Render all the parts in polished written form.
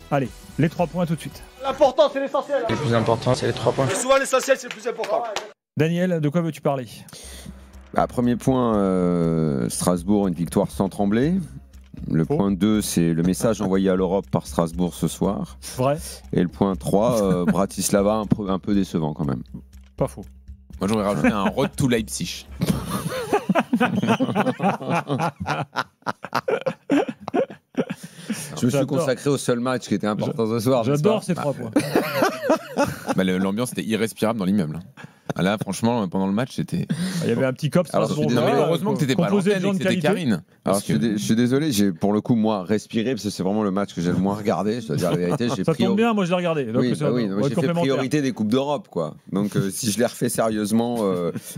Allez, les 3 points tout de suite. L'important, c'est l'essentiel. Le plus important, c'est les 3 points. Et souvent, l'essentiel, c'est le plus important. Daniel, de quoi veux-tu parler? Premier point, Strasbourg, une victoire sans trembler. Le point 2, c'est le message envoyé à l'Europe par Strasbourg ce soir. Vrai. Et le point 3, Bratislava, un peu décevant quand même. Pas faux. Moi, j'aurais rajouté un road to Leipzig. Je me suis consacré au seul match qui était important ce soir. J'adore ces 3 points. L'ambiance était irrespirable dans l'immeuble. Là, franchement, pendant le match, c'était. Il y avait un petit cop. Heureusement que t'étais pas à l'antenne et que c'était Karine. Alors, je suis désolé, j'ai pour le coup, moi, respiré, parce que c'est vraiment le match que j'ai le moins regardé. Je dois dire la vérité. Ça tombe bien, moi je l'ai regardé. Donc oui, j'ai fait priorité des Coupes d'Europe, quoi. Donc, si je les refais sérieusement,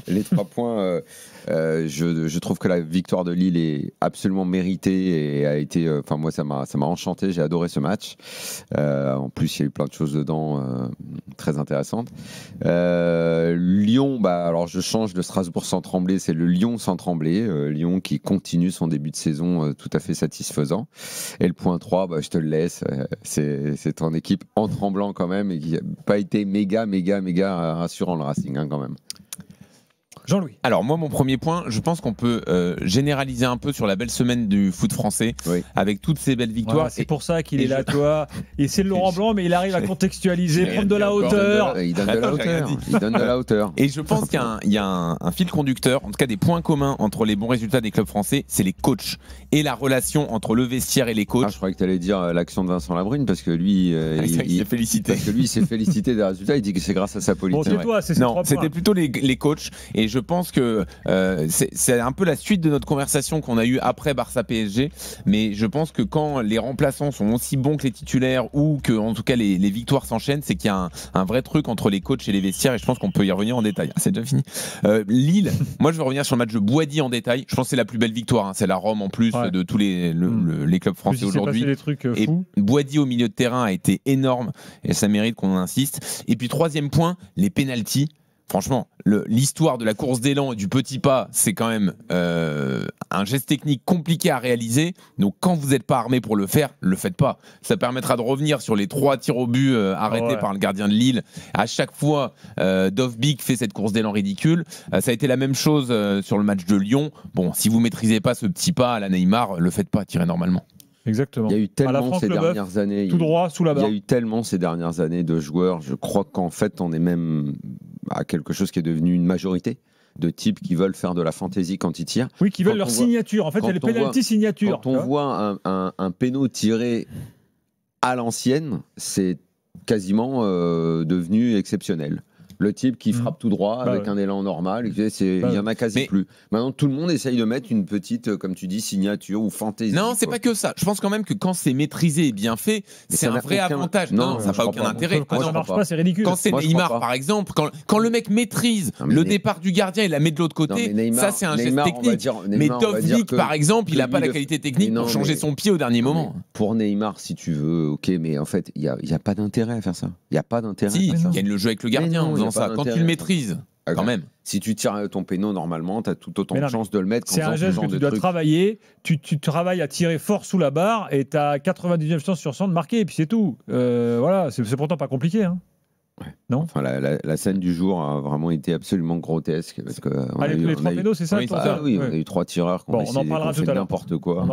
les 3 points, je trouve que la victoire de Lille est absolument méritée et a été. Enfin, moi, ça m'a enchanté. J'ai adoré ce match. En plus, il y a eu plein de choses dedans très intéressantes. Lyon, alors je change de Strasbourg sans trembler, c'est le Lyon sans trembler. Lyon qui continue son début de saison tout à fait satisfaisant. Et le point 3, je te le laisse. C'est ton équipe en tremblant quand même et qui n'a pas été méga rassurant le Racing quand même. Jean-Louis. Alors moi, mon premier point, je pense qu'on peut généraliser un peu sur la belle semaine du foot français, avec toutes ces belles victoires. Ouais, c'est pour ça qu'il est là, toi. Et c'est le Laurent Blanc, mais il arrive à contextualiser, prendre de la hauteur. Il donne de la hauteur. Et je pense qu'il y a un fil conducteur, en tout cas des points communs entre les bons résultats des clubs français, c'est les coachs et la relation entre le vestiaire et les coachs. Je croyais que tu allais dire l'action de Vincent Labrune, parce que lui, il s'est félicité. Parce que lui, il s'est félicité des résultats. Il dit que c'est grâce à sa politique. Bon, toi, c'est non, c'était plutôt les coachs. Et je pense que c'est un peu la suite de notre conversation qu'on a eue après Barça PSG. Mais je pense que quand les remplaçants sont aussi bons que les titulaires, ou que en tout cas les victoires s'enchaînent, c'est qu'il y a un vrai truc entre les coachs et les vestiaires. Et je pense qu'on peut y revenir en détail. C'est déjà fini. Lille, moi je veux revenir sur le match de Boadi en détail. Je pense que c'est la plus belle victoire. C'est la Rome en plus de tous les clubs français aujourd'hui. Et Boadi au milieu de terrain a été énorme. Et ça mérite qu'on en insiste. Et puis troisième point, les pénaltys. Franchement, l'histoire de la course d'élan et du petit pas, c'est quand même un geste technique compliqué à réaliser. Donc quand vous n'êtes pas armé pour le faire, le faites pas. Ça permettra de revenir sur les 3 tirs au but arrêtés par le gardien de Lille. À chaque fois, Dovbyk fait cette course d'élan ridicule. Ça a été la même chose sur le match de Lyon. Bon, si vous maîtrisez pas ce petit pas à la Neymar, le faites pas, tirez normalement. Exactement. Il y a eu tellement ces dernières années. Tout droit, sous la barre. Il y a eu tellement ces dernières années de joueurs. Je crois qu'en fait, on est même à quelque chose qui est devenu une majorité de types qui veulent faire de la fantaisie quand ils tirent. Oui, qui veulent leur signature. En fait, il y a les pénalty signatures. Quand on voit un péno tiré à l'ancienne, c'est quasiment devenu exceptionnel. Le type qui frappe tout droit avec un élan normal, il y en a quasi plus. Maintenant, tout le monde essaye de mettre une petite, comme tu dis, signature ou fantaisie. Non, c'est pas que ça. Je pense quand même que quand c'est maîtrisé et bien fait, c'est un vrai avantage. Non, ça n'a pas aucun intérêt. Quand ça marche pas, c'est ridicule. Quand c'est Neymar, par exemple, quand le mec maîtrise le départ du gardien et la met de l'autre côté, ça c'est un geste technique. Mais Dovbyk, par exemple, il n'a pas la qualité technique pour changer son pied au dernier moment. Pour Neymar, si tu veux, ok, mais en fait, il n'y a pas d'intérêt à faire ça. Il n'y a pas d'intérêt. Si, il gagne le jeu avec le gardien en faisant ça. Quand tu le maîtrises, quand même. Si tu tires ton péno, normalement, tu as tout autant de chances de le mettre. C'est un geste que tu dois travailler. Tu travailles à tirer fort sous la barre et tu as 99 chances sur 100 de marquer. Et puis c'est tout. Voilà, c'est pourtant pas compliqué. Hein. Ouais. Non. Enfin, la scène du jour a vraiment été absolument grotesque. Parce que les 3 pénaux, c'est ça? Oui, on a eu 3 tireurs qui ont fait n'importe quoi.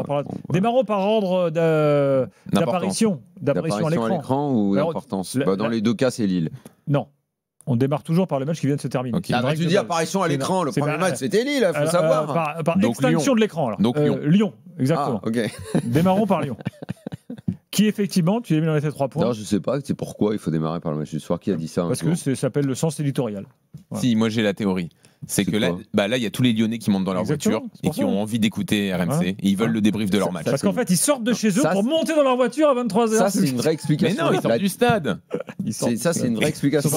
Démarrons par ordre d'apparition à l'écran. Ou d'importance. Dans les deux cas, c'est Lille. Non. On démarre toujours par le match qui vient de se terminer. Okay. Tu dis apparition à l'écran, le premier match c'était Lille, il faut savoir. Par extinction de l'écran. Alors. Donc Lyon. Lyon, exactement. Démarrons par Lyon. Qui effectivement, tu l'as mis dans les 3 points. Non, je sais pas, c'est pourquoi il faut démarrer par le match du soir. Qui a dit ça? Parce que ça s'appelle le sens éditorial. Voilà. Si, moi j'ai la théorie. C'est que là, il y a tous les Lyonnais qui montent dans leur voiture et qui ont envie d'écouter RMC et ils veulent le débrief de leur match. Parce qu'en fait, ils sortent de chez eux pour monter dans leur voiture à 23h. Ça, c'est une vraie explication. Mais non, ils sortent du stade. Ça, c'est une vraie explication.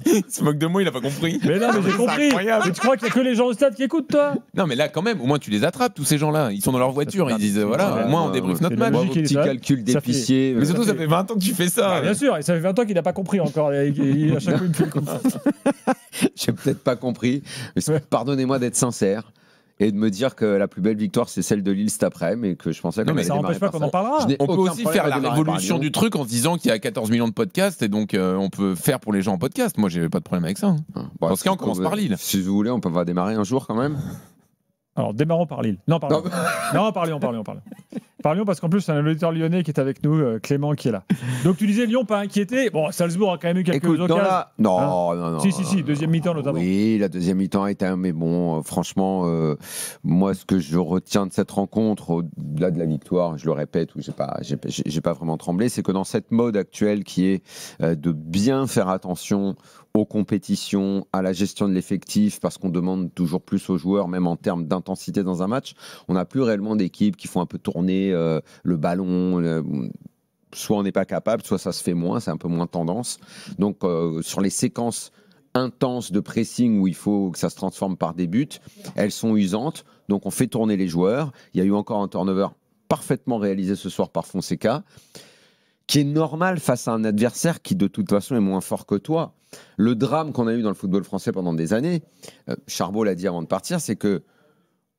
Il se moque de moi, il a pas compris. Mais non, mais j'ai compris. Mais tu crois qu'il y a que les gens au stade qui écoutent, toi? Non, mais là, quand même, au moins tu les attrapes, tous ces gens-là. Ils sont dans leur voiture, ils disent voilà, au moins on débriefe notre match. Petit calcul d'épicier. Mais surtout, ça fait 20 ans que tu fais ça. Bien sûr, et ça fait 20 ans qu'il n'a pas compris encore. À chaque fois, il me fait le coup. J'ai peut-être pas compris. Pardonnez-moi d'être sincère. et de me dire que la plus belle victoire c'est celle de Lille cet après-midi, et que je pensais qu'on mais allait ça démarrer n'empêche pas par qu'on ça. en parlera. Je n'ai On peut aucun aussi problème faire à la démarrer révolution par Lyon. du truc en se disant qu'il y a 14 millions de podcasts et donc on peut faire pour les gens en podcast. Moi, j'ai pas de problème avec ça. Bon, Dans ce cas, on commence par Lille. Si vous voulez, on va démarrer un jour quand même. Alors, démarrons par Lille. Non, pardon. Non, par Lyon. Par Lyon, parce qu'en plus, c'est un auditeur lyonnais qui est avec nous, Clément, qui est là. Donc, tu disais Lyon, pas inquiété. Bon, Salzbourg a quand même eu quelques Écoute, occasions. non. Si, deuxième mi-temps notamment. Oui, la deuxième mi-temps a été mais bon, franchement, moi, ce que je retiens de cette rencontre, au-delà de la victoire, je le répète, où j'ai pas vraiment tremblé, c'est que dans cette mode actuelle qui est de bien faire attention aux compétitions, à la gestion de l'effectif, parce qu'on demande toujours plus aux joueurs, même en termes d'intensité dans un match, on n'a plus réellement d'équipes qui font un peu tourner le ballon. Soit on n'est pas capable, soit ça se fait moins, c'est un peu moins tendance. Donc sur les séquences intenses de pressing où il faut que ça se transforme par des buts, elles sont usantes, donc on fait tourner les joueurs. Il y a eu encore un turnover parfaitement réalisé ce soir par Fonseca, qui est normal face à un adversaire qui de toute façon est moins fort que toi. Le drame qu'on a eu dans le football français pendant des années, Charbot l'a dit avant de partir, c'est que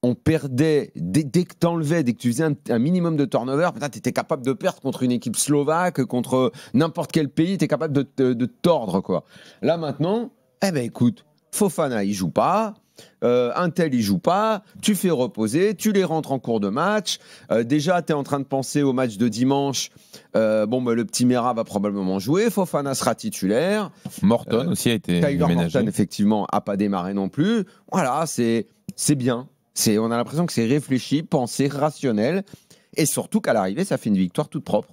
on perdait, dès que tu enlevais, dès que tu faisais un minimum de turnover, tu étais capable de perdre contre une équipe slovaque, contre n'importe quel pays, tu es capable de tordre, quoi. Là maintenant, écoute, Fofana il joue pas, un tel il joue pas, tu fais reposer, tu les rentres en cours de match, déjà tu es en train de penser au match de dimanche, le petit Mera va probablement jouer, Fofana sera titulaire, Morton aussi a été Tyler ménagé. Morton effectivement a pas démarré non plus, voilà, c'est bien, on a l'impression que c'est réfléchi, pensé, rationnel, et surtout qu'à l'arrivée ça fait une victoire toute propre,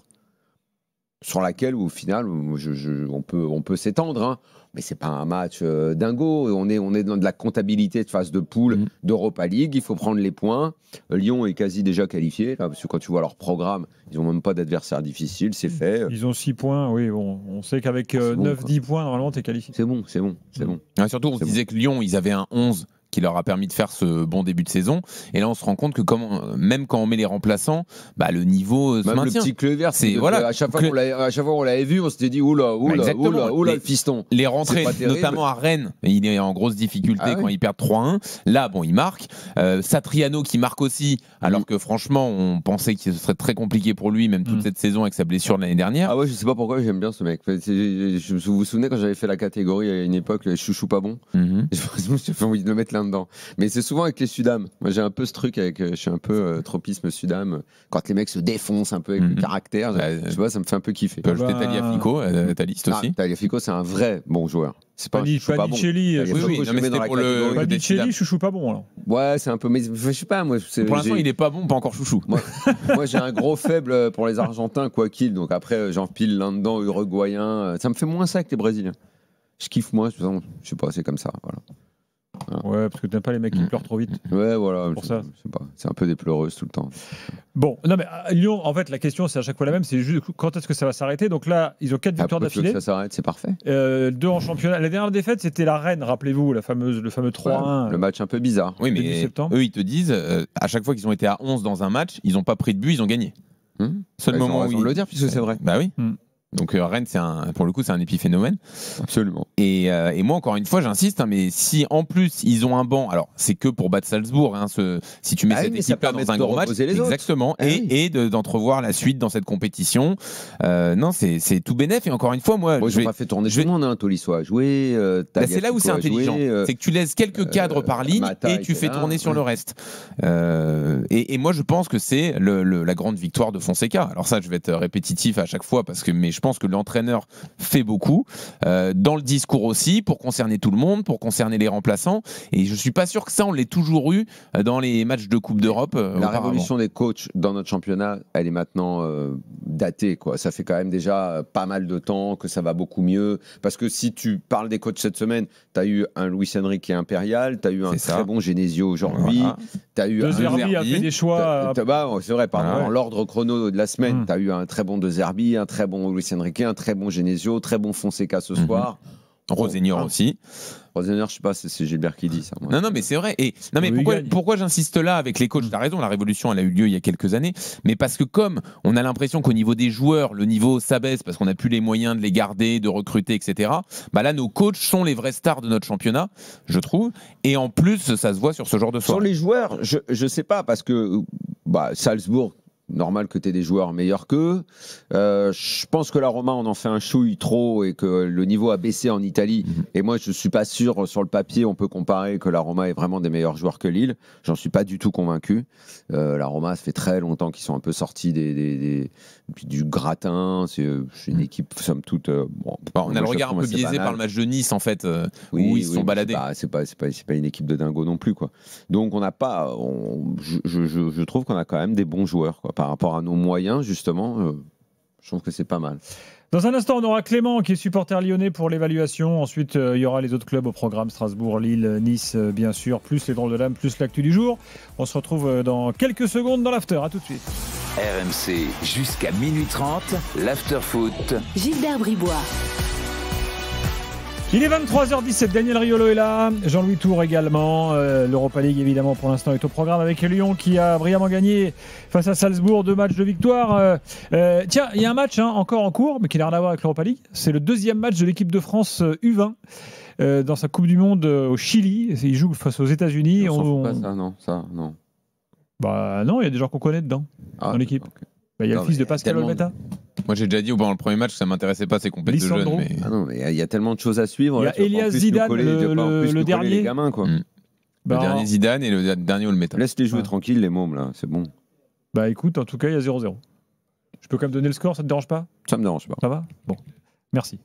sur laquelle au final on peut s'étendre, hein. Mais c'est pas un match dingo. On est dans de la comptabilité de phase de poule d'Europa League. Il faut prendre les points. Lyon est quasi déjà qualifié, là, parce que quand tu vois leur programme, ils n'ont même pas d'adversaire difficile. C'est fait. Ils ont 6 points. Oui, on sait qu'avec 9-10 points, normalement, tu es qualifié. C'est bon. Ouais, surtout, on se disait que Lyon, ils avaient un 11 qui leur a permis de faire ce bon début de saison. Et là, on se rend compte que même quand on met les remplaçants, le niveau se même maintient. Le petit Kluivert, à chaque fois qu'on l'avait vu, on s'était dit oula, le fiston. Les rentrées, notamment à Rennes, il est en grosse difficulté quand il perd 3-1. Là, il marque. Satriano qui marque aussi, alors que franchement, on pensait que ce serait très compliqué pour lui, même toute cette saison avec sa blessure de l'année dernière. Ah ouais, je sais pas pourquoi j'aime bien ce mec. Vous vous souvenez quand j'avais fait la catégorie à une époque, les chouchous pas bons, j'ai envie de le mettre là-dedans. Mais c'est souvent avec les Sudam. Moi, j'ai un peu ce truc je suis un peu tropisme Sudam. Quand les mecs se défoncent un peu avec le caractère, je sais pas, ça me fait un peu kiffer. Tu peux ajouter Tagliafico à ta liste aussi. Tagliafico, c'est un vrai bon joueur. C'est pas Panicelli. Panicelli, chouchou pas bon alors. Ouais, c'est un peu. Mais je sais pas, moi. Pour l'instant, il est pas bon, pas encore chouchou. Moi, j'ai un gros faible pour les Argentins, quoi qu'il. Donc après, j'empile là-dedans, Uruguayen. Ça me fait moins ça que les Brésiliens. Je kiffe, moi. Je sais pas, c'est comme ça. Voilà. Ouais, parce que t'aimes pas les mecs qui pleurent trop vite. Ouais, voilà. Pour ça. Je sais pas. C'est un peu des pleureuses tout le temps. Bon, non, mais à Lyon, en fait, la question, c'est à chaque fois la même. C'est juste quand est-ce que ça va s'arrêter. Donc là, ils ont 4 victoires d'affilée. Ça s'arrête, c'est parfait. 2 en championnat. La dernière défaite, c'était la Rennes, rappelez-vous, le fameux 3-1. Le match un peu bizarre. Oui, mais eux, ils te disent, à chaque fois qu'ils ont été à 11 dans un match, ils n'ont pas pris de but, ils ont gagné. Seul moment où ils le dire, puisque c'est vrai. Bah oui. Donc Rennes, pour le coup, c'est un épiphénomène. Absolument. Et moi, encore une fois, j'insiste, mais si en plus ils ont un banc, alors c'est que pour battre Salzbourg, si tu mets cette équipe-là dans un gros match, exactement, et d'entrevoir la suite dans cette compétition. Non, c'est tout bénef. Et encore une fois, moi, je vais pas fait tourner tout le monde. Tolisso a joué. C'est là où c'est intelligent. C'est que tu laisses quelques cadres par ligne et tu fais tourner sur le reste. Et moi, je pense que c'est la grande victoire de Fonseca. Alors ça, je vais être répétitif à chaque fois mais je pense que l'entraîneur fait beaucoup dans le discours aussi, pour concerner tout le monde, pour concerner les remplaçants, et je suis pas sûr que ça on l'ait toujours eu dans les matchs de Coupe d'Europe. La révolution des coachs dans notre championnat, elle est maintenant datée, quoi. Ça fait quand même déjà pas mal de temps que ça va beaucoup mieux, parce que si tu parles des coachs cette semaine, tu as eu un Luis Enrique qui est impérial, tu as eu un très bon Genesio aujourd'hui, tu as eu De Zerbi a fait des choix c'est vrai, pardon, l'ordre chrono de la semaine, tu as eu un très bon De Zerbi, un très bon Luis Enrique, un très bon Genesio, très bon Fonseca ce soir. Rosenior aussi. Rosenior, je sais pas, c'est Gilbert qui dit ça. Moi. Non, mais c'est vrai. Et non, mais pourquoi j'insiste là avec les coachs? T'as raison, la révolution, elle a eu lieu il y a quelques années. Mais parce que comme on a l'impression qu'au niveau des joueurs, le niveau s'abaisse parce qu'on n'a plus les moyens de les garder, de recruter, etc. Bah là, nos coachs sont les vrais stars de notre championnat, je trouve. Et en plus, ça se voit sur ce genre de soirée. Sur les joueurs, je sais pas, parce que Salzbourg, normal que tu aies des joueurs meilleurs qu'eux. Je pense que la Roma, on en fait un chouille trop et que le niveau a baissé en Italie. Et moi, je suis pas sûr, sur le papier, on peut comparer que la Roma est vraiment des meilleurs joueurs que Lille. J'en suis pas du tout convaincu. La Roma, ça fait très longtemps qu'ils sont un peu sortis du gratin. C'est une équipe, somme toute. On a le regard un peu biaisé par le match de Nice, en fait, où ils se sont baladés. C'est pas une équipe de dingo non plus, quoi. Donc, on n'a pas. Je trouve qu'on a quand même des bons joueurs, quoi. Par rapport à nos moyens, justement, je trouve que c'est pas mal. Dans un instant, on aura Clément qui est supporter lyonnais pour l'évaluation. Ensuite, il y aura les autres clubs au programme, Strasbourg, Lille, Nice, bien sûr, plus les drôles de l'âme, plus l'actu du jour. On se retrouve dans quelques secondes dans l'after. À tout de suite. RMC jusqu'à minuit 30, l'after foot. Gilbert Bribois. Il est 23h17, Daniel Riolo est là, Jean-Louis Tour également, l'Europa League évidemment pour l'instant est au programme avec Lyon qui a brillamment gagné face à Salzbourg, 2 matchs de victoire. Tiens, il y a un match encore en cours, mais qui n'a rien à voir avec l'Europa League, c'est le deuxième match de l'équipe de France U20 dans sa Coupe du Monde au Chili, il joue face aux États-Unis. On s'en fout pas ça, non. Bah non, il y a des gens qu'on connaît dedans, dans l'équipe. Okay. Bah, il y a le fils de Pascal Olmeta. Moi, j'ai déjà dit pendant le premier match que ça m'intéressait pas ces compétitions de jeunes. Mais... Ah non, mais il y a tellement de choses à suivre. Il y a Elias Zidane, le dernier. Les gamins, quoi. Le dernier Zidane et le dernier Olmeta. Laisse-les jouer tranquille, les mômes, là, c'est bon. Bah écoute, en tout cas, il y a 0-0. Je peux quand même donner le score, ça te dérange pas? Ça me dérange pas. Ça va? Bon, merci.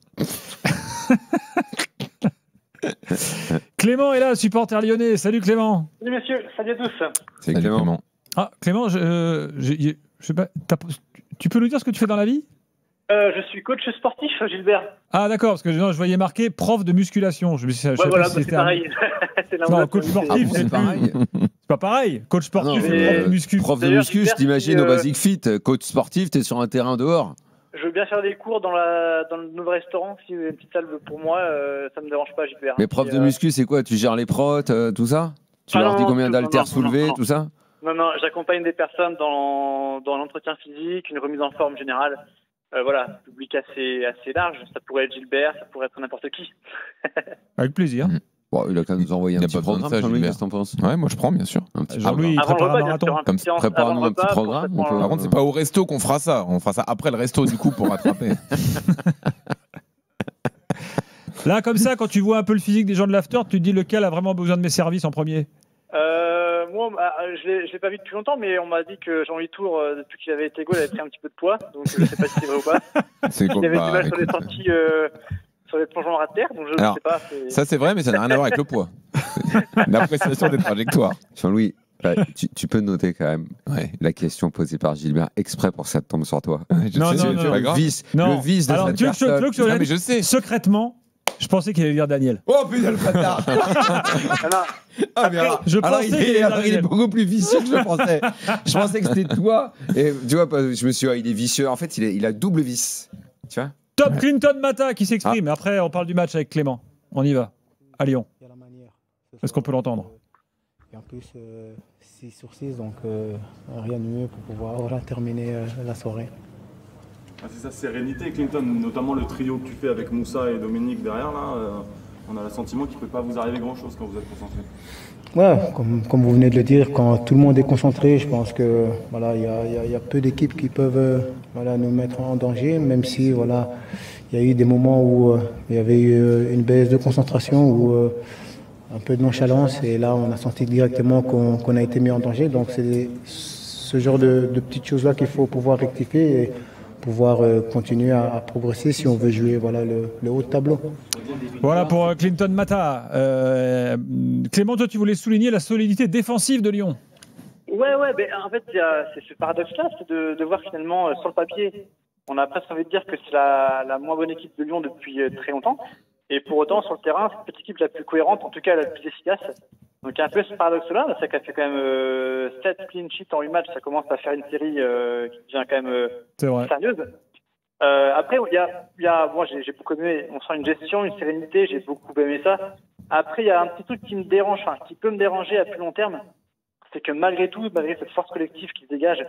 Clément est là, supporter lyonnais. Salut Clément. Salut messieurs, salut à tous. C'est Clément. Ah, Clément, je sais pas, tu peux nous dire ce que tu fais dans la vie? Je suis coach sportif, Gilbert. Ah d'accord, parce que je voyais marqué prof de musculation. Voilà, c'est pareil. Non, coach sportif, c'est pareil. C'est pas pareil. Coach sportif, c'est prof de muscu. Prof de muscu, je t'imagine au Basic Fit. Coach sportif, t'es sur un terrain dehors. Je veux bien faire des cours dans le nouveau restaurant. Si vous avez une petite salle pour moi, ça me dérange pas, Gilbert. Mais prof de muscu, c'est quoi? Tu gères les protes, tout ça? Tu leur dis combien d'haltères soulever, tout ça? Non, j'accompagne des personnes dans l'entretien physique, une remise en forme générale. Voilà, public assez large. Ça pourrait être Gilbert, ça pourrait être n'importe qui. Avec plaisir. Bon, il a qu'à nous envoyer un petit programme, Jean-Louis, qu'est-ce que t'en penses? Ouais, moi je prends, bien sûr. Jean-Louis, il prépare un marathon. Comme prépare-nous un petit programme. Par contre, c'est pas au resto qu'on fera ça. On fera ça après le resto, du coup, pour rattraper. Là, comme ça, quand tu vois un peu le physique des gens de l'after, tu te dis lequel a vraiment besoin de mes services en premier? Moi, je l'ai pas vu depuis longtemps, mais on m'a dit que Jean-Louis Tour, depuis qu'il avait été goal, avait pris un petit peu de poids. Donc je sais pas si c'est vrai ou pas. Il avait du mal sur les sorties, sur les plongeons à terre. Donc je ne sais pas. Ça c'est vrai, mais ça n'a rien à voir avec le poids. L'appréciation des trajectoires. Jean-Louis, tu peux noter quand même la question posée par Gilbert exprès pour que ça tombe sur toi. Non, le vice de alors, cette tu veux personne. que je mais je sais. Secrètement, je pensais qu'il allait dire Daniel. Oh putain le bâtard. Il est beaucoup plus vicieux que je pensais. Je pensais que c'était toi. Et tu vois, je me suis dit, il est vicieux. En fait, il a double vice. Tu vois. Top Clinton Mata qui s'exprime. Après, on parle du match avec Clément. On y va. À Lyon. Est-ce qu'on peut l'entendre? Et en plus, 6 sur 6, donc rien de mieux pour pouvoir terminer la soirée. C'est sa sérénité, Clinton, notamment le trio que tu fais avec Moussa et Dominique derrière, là, on a le sentiment qu'il ne peut pas vous arriver grand-chose quand vous êtes concentré. Ouais, comme vous venez de le dire, quand tout le monde est concentré, je pense que voilà, y a peu d'équipes qui peuvent nous mettre en danger, même si il y a eu des moments où il y avait eu une baisse de concentration ou un peu de nonchalance, et là on a senti directement qu'on a été mis en danger. Donc c'est ce genre de petites choses-là qu'il faut pouvoir rectifier et pouvoir continuer à progresser si on veut jouer le haut de tableau. Voilà pour Clinton Mata. Clément, toi tu voulais souligner la solidité défensive de Lyon. Ouais, mais en fait c'est ce paradoxe-là, c'est de voir finalement sur le papier, on a presque envie de dire que c'est la moins bonne équipe de Lyon depuis très longtemps, et pour autant sur le terrain c'est l'équipe la plus cohérente, en tout cas la plus efficace. Donc il y a un peu ce paradoxe-là, c'est qu'elle fait quand même 7 clean sheets en 8 matchs, ça commence à faire une série qui devient quand même sérieuse. Après, moi, j'ai beaucoup aimé. On sent une gestion, une sérénité. J'ai beaucoup aimé ça. Après, il y a un petit truc qui me dérange, qui peut me déranger à plus long terme, c'est que malgré tout, malgré cette force collective qui se dégage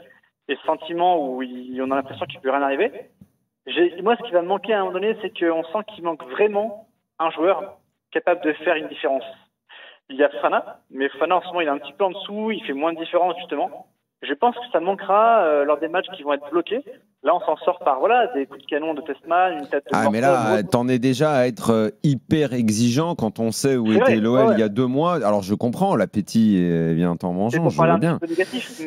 et ce sentiment où on a l'impression qu'il peut rien arriver, moi, ce qui va me manquer à un moment donné, c'est qu'on sent qu'il manque vraiment un joueur capable de faire une différence. Il y a Fofana, mais Fofana en ce moment, il est un petit peu en dessous, il fait moins de différence justement. Je pense que ça manquera lors des matchs qui vont être bloqués. Là, on s'en sort par des coups de canon de Testman, une tête de Ah, mais là, t'en es déjà à être hyper exigeant quand on sait où était l'OL il y a 2 mois. Alors, je comprends, l'appétit vient en mangeant, je veux bien.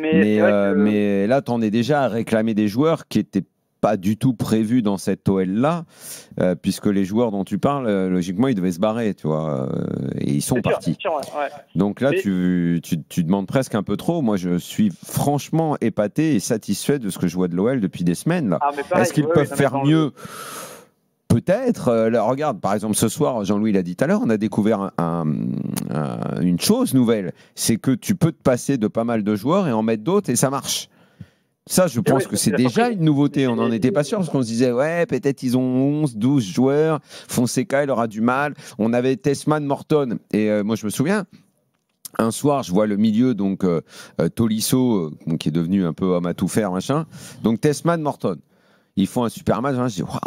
Mais là, t'en es déjà à réclamer des joueurs qui étaient pas du tout prévu dans cette OL-là, puisque les joueurs dont tu parles, logiquement, ils devaient se barrer, tu vois, et ils sont partis. Sûr, ouais. Donc là, tu demandes presque un peu trop. Moi, je suis franchement épaté et satisfait de ce que je vois de l'OL depuis des semaines. Là. Est-ce qu'ils peuvent faire mieux ? Peut-être. Là, regarde, par exemple, ce soir, Jean-Louis l'a dit tout à l'heure, on a découvert une chose nouvelle, c'est que tu peux te passer de pas mal de joueurs et en mettre d'autres et ça marche. Ça, je pense que c'est déjà une nouveauté. On n'en était pas sûr parce qu'on se disait, ouais, peut-être ils ont 11, 12 joueurs. Fonseca, il aura du mal. On avait Tessman, Morton. Et moi, je me souviens, un soir, je vois le milieu, donc Tolisso, qui est devenu un peu homme à tout faire, machin. Donc Tessman, Morton. Ils font un super match. Hein, je dis, waouh,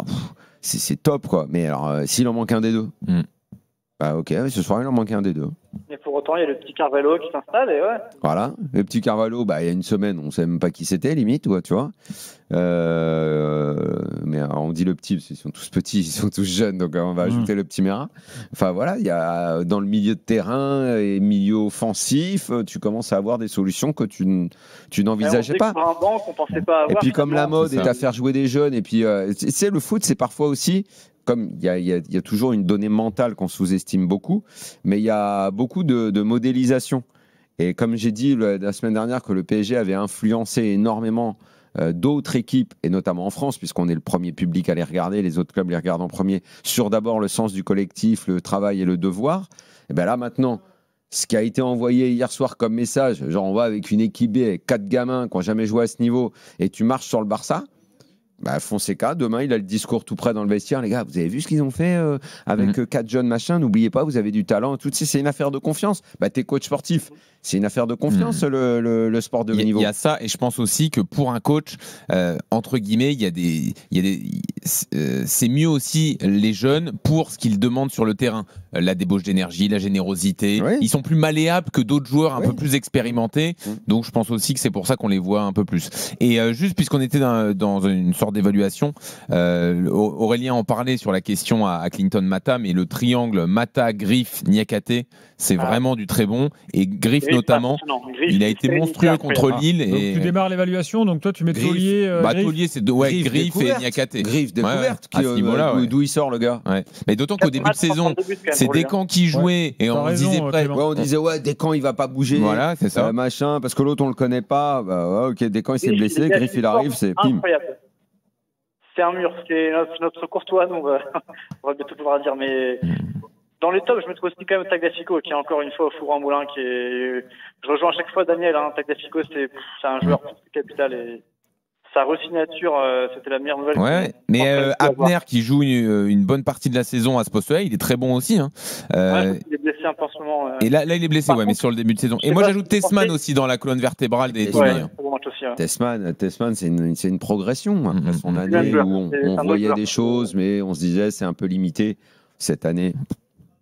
c'est top, quoi. Mais alors, s'il en manque un des deux. Bah ok, ce soir il en manquait un des deux. Et pour autant, il y a le petit Carvalho qui s'installe et Voilà, le petit Carvalho, il y a une semaine, on ne savait même pas qui c'était, limite, tu vois. Mais on dit le petit, parce qu'ils sont tous petits, ils sont tous jeunes, donc on va ajouter le petit Mera. Enfin voilà, il y a dans le milieu de terrain et milieu offensif, tu commences à avoir des solutions que tu n'envisageais pas. Sur un banc qu'on pensait pas avoir, et puis comme la mode est à faire jouer des jeunes, et puis tu sais, le foot, c'est parfois aussi... Comme il y a toujours une donnée mentale qu'on sous-estime beaucoup, mais il y a beaucoup de modélisation. Et comme j'ai dit la semaine dernière que le PSG avait influencé énormément d'autres équipes, et notamment en France, puisqu'on est le premier public à les regarder, les autres clubs les regardent en premier, sur d'abord le sens du collectif, le travail et le devoir, et bien là maintenant, ce qui a été envoyé hier soir comme message, genre on va avec une équipe B, avec 4 gamins qui n'ont jamais joué à ce niveau, et tu marches sur le Barça, Fonseca, demain, il a le discours tout près dans le vestiaire. Les gars, vous avez vu ce qu'ils ont fait avec 4 jeunes machin. N'oubliez pas, vous avez du talent. Tout c'est une affaire de confiance. T'es coach sportif. C'est une affaire de confiance, le sport de haut niveau. Il y a ça, et je pense aussi que pour un coach, entre guillemets, c'est mieux aussi les jeunes pour ce qu'ils demandent sur le terrain. La débauche d'énergie, la générosité. Oui. Ils sont plus malléables que d'autres joueurs un peu plus expérimentés. Donc je pense aussi que c'est pour ça qu'on les voit un peu plus. Et juste puisqu'on était dans une sorte d'évaluation, Aurélien en parlait sur la question à Clinton Mata, mais le triangle Mata, Griff, Niakate, c'est vraiment du très bon. Et Griff notamment, il a été monstrueux contre Lille. Donc tu démarres l'évaluation, donc toi tu mets Taulier. Taulier, c'est Griff et Niakate. Griff découverte, d'où il sort le gars. Mais d'autant qu'au début de saison, c'est Descamps qui jouait et on disait on disait Descamps il va pas bouger. Voilà, c'est ça. Machin, parce que l'autre on le connaît pas. Ok, Descamps il s'est blessé, Griff il arrive, c'est pim. Incroyable. C'est un mur, c'est notre Courtois, on va bientôt pouvoir dire, mais dans les tops, je me trouve aussi quand même Tagliafico, qui est encore une fois au four en moulin, je rejoins à chaque fois Daniel, Tagliafico, c'est un joueur capital et sa resignature, c'était la meilleure nouvelle. Ouais, mais Abner qui joue une bonne partie de la saison à ce poste-là, il est très bon aussi. Il est blessé un peu en ce moment. Et là il est blessé, mais sur le début de saison. Et moi j'ajoute Tessman aussi dans la colonne vertébrale des Timiers. Tessman, c'est une progression après son année où on voyait des choses, mais on se disait c'est un peu limité. Cette année,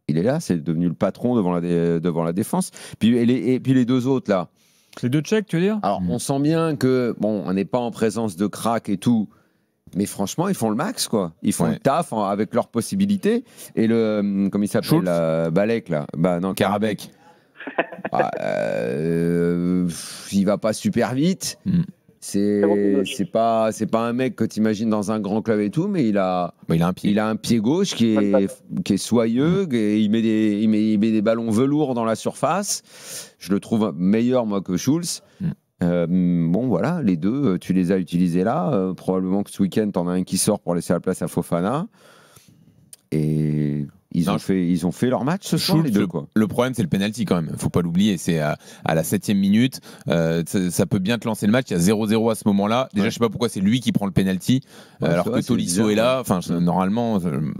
il est là, c'est devenu le patron devant la défense. Et puis les deux autres là. Les deux Tchèques, tu veux dire ? Alors, on sent bien que, on n'est pas en présence de crack et tout, mais franchement, ils font le max, quoi. Ils font le taf avec leurs possibilités. Et comment il s'appelle, Balek, là ? Non, Karabek. Il va pas super vite. C'est pas un mec que tu imagines dans un grand club et tout, mais il a un pied gauche qui est soyeux, et il met des ballons velours dans la surface. Je le trouve meilleur, moi, que Schulz. Voilà, les deux, tu les as utilisés là. Probablement que ce week-end, t'en as un qui sort pour laisser la place à Fofana. Et Ils ont fait leur match ce soir, les deux, quoi. Le problème, c'est le penalty quand même. Faut pas l'oublier. C'est à la 7e minute. Ça peut bien te lancer le match. Il y a 0-0 à ce moment-là. Déjà, je sais pas pourquoi c'est lui qui prend le penalty, alors que Tolisso est là. Enfin, normalement,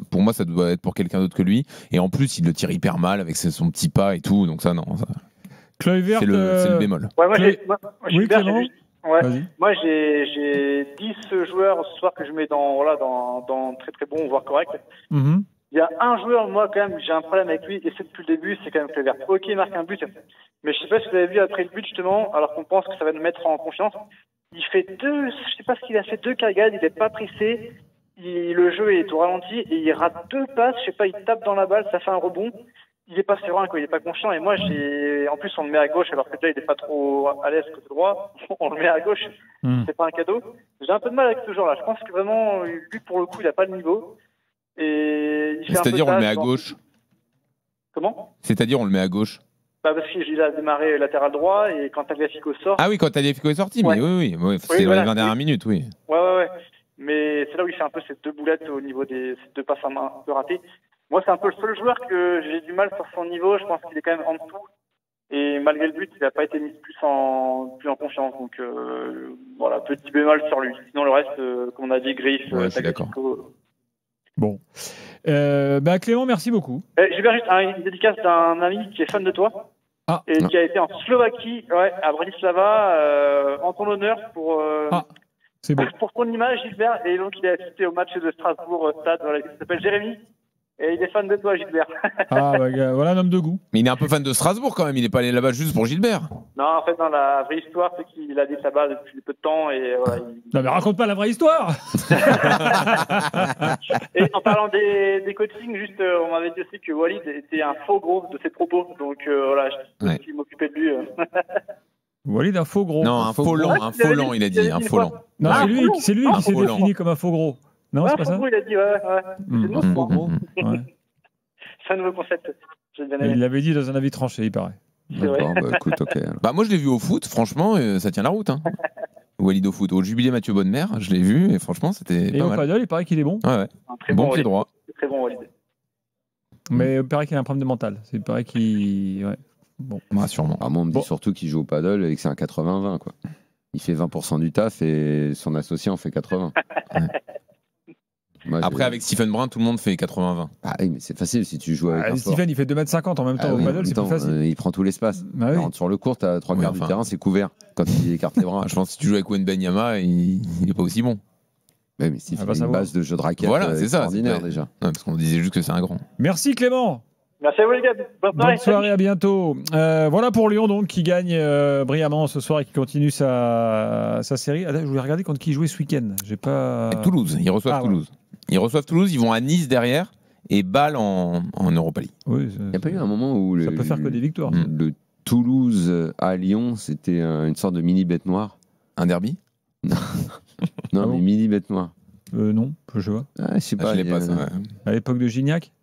pour moi, ça doit être pour quelqu'un d'autre que lui. Et en plus, il le tire hyper mal avec son petit pas et tout. Donc ça, non. Kluivert, c'est le bémol. Ouais, oui, Clément. Moi, j'ai 10 joueurs ce soir que je mets dans très très bon, voire correct. Mm-hmm. Il y a un joueur, moi, quand même, j'ai un problème avec lui, et c'est depuis le début, c'est quand même Kluivert. Ok, il marque un but, mais je sais pas si vous avez vu après le but, justement, alors qu'on pense que ça va nous mettre en confiance. Il fait je sais pas ce qu'il a fait, 2 cargades, il n'est pas pressé, le jeu est au ralenti, et il rate 2 passes, je sais pas, il tape dans la balle, ça fait un rebond. Il est pas serein, quoi, il est pas confiant, et moi, en plus, on le met à gauche, alors que là, il est pas trop à l'aise côté droit, on le met à gauche, c'est pas un cadeau. J'ai un peu de mal avec ce joueur-là, je pense que vraiment, lui, pour le coup, il a pas le niveau. C'est-à-dire on le met à gauche. Comment ? C'est-à-dire on le met à gauche. Parce qu'il a démarré latéral droit et quand Tagliafico sort. Ah oui, quand Tagliafico est sorti, mais oui, c'est dans les 20 dernières minutes, oui. Ouais. Mais c'est là où il fait un peu ces 2 boulettes au niveau ces 2 passes à main un peu ratées. Moi, c'est un peu le seul joueur que j'ai du mal sur son niveau. Je pense qu'il est quand même en dessous. Et malgré le but, il n'a pas été mis plus en confiance. Donc voilà, petit bémol sur lui. Sinon, le reste, comme on a dit, Griff, Tagliafico. Bon. Clément, merci beaucoup. Je vais juste une dédicace d'un ami qui est fan de toi. Qui a été en Slovaquie, à Bratislava, en ton honneur pour ton image, Gilbert. Et donc, il a assisté au match de Strasbourg Stade. Voilà, il s'appelle Jérémy. Et il est fan de toi, Gilbert. Voilà un homme de goût. Mais il est un peu fan de Strasbourg quand même. Il n'est pas allé là-bas juste pour Gilbert. Non, en fait, dans la vraie histoire, c'est qu'il a dit là-bas depuis peu de temps. Et voilà, Non, mais raconte pas la vraie histoire. Et en parlant des coachings, juste, on m'avait dit aussi que Walid était un faux gros de ses propos. Donc voilà, je m'occupais de lui. Walid, un faux gros. Non, un faux lent, il a dit. Un faux lent. Non, c'est lui qui s'est défini comme un faux gros. Non, c'est pas ça. Il a dit, c'est nous, faux gros. C'est un nouveau concept. Il l'avait dit dans un avis tranché, il paraît. Écoute, ok. Moi, je l'ai vu au foot, franchement, ça tient la route. Hein. Walid au foot, au jubilé Mathieu Bonnemer, je l'ai vu, et franchement, c'était pas mal. Et au paddle, il paraît qu'il est bon. Ouais. Bon pied droit. Très bon, Walid. Mais il paraît qu'il a un problème de mental. Il paraît qu'il. Ouais. Bon. Sûrement. Moi, on me dit surtout qu'il joue au paddle et que c'est un 80-20, quoi. Il fait 20% du taf et son associé en fait 80. Après, avec Stephen Brun, tout le monde fait 80-20. Ah oui, mais c'est facile si tu joues avec un Stephen, il fait 2,50 m en même temps au paddle, c'est plus facile. Il prend tout l'espace. Sur le court, tu as 3 quarts du terrain, c'est couvert quand il écarte les bras. Je pense que si tu joues avec Wembanyama, il n'est pas aussi bon. Ouais, mais Stephen a une base de jeu de raquette extraordinaire déjà. Non, parce qu'on disait juste que c'est un grand. Merci Clément. Merci à vous les gars. Bonne soirée, à bientôt. Voilà pour Lyon donc qui gagne brillamment ce soir et qui continue sa série. Je voulais regarder contre qui jouait ce week-end. J'ai pas. Et Toulouse, ils reçoivent Toulouse. Ils reçoivent Toulouse, ils vont à Nice derrière et Bâle en Europa League. Oui, il n'y a pas eu un moment où ça peut faire que des victoires. Le Toulouse à Lyon, c'était une sorte de mini bête noire. Un derby? Non, mais mini bête noire. Non, je vois. Je sais pas. Je l'ai pas ça. À l'époque de Gignac?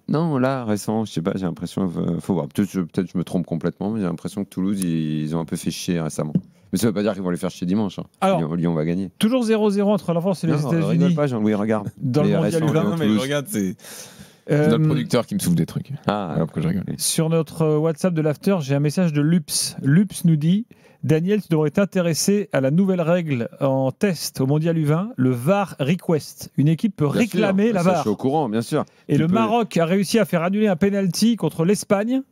Non, là, récent, je sais pas, j'ai l'impression, faut voir. Peut-être je me trompe complètement, mais j'ai l'impression que Toulouse, ils ont un peu fait chier récemment. Mais ça veut pas dire qu'ils vont les faire chier dimanche. Hein. Alors, Lyon va gagner. Toujours 0-0 entre la France et les États-Unis. Rigole pas, Jean-Louis, regarde. Dans le mondial U20. Mais regarde, c'est notre producteur qui me souffle des trucs. Alors que je rigole. Sur notre WhatsApp de l'After, j'ai un message de Lups. Lups nous dit: Daniel, tu devrais t'intéresser à la nouvelle règle en test au mondial U20, le VAR Request. Une équipe peut réclamer la VAR. Je suis au courant, bien sûr. Et le Maroc a réussi à faire annuler un penalty contre l'Espagne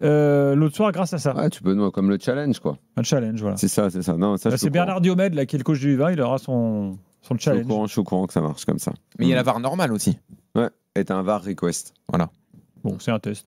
l'autre soir grâce à ça. Ouais, tu peux nous comme le challenge, quoi. Un challenge, voilà. C'est ça. Non, ça, c'est Bernard Diomède là, qui est le coach du U20, il aura son challenge. Je suis au courant que ça marche comme ça. Mais il y a la VAR normale aussi. Ouais, et un VAR Request. Voilà. Bon, c'est un test.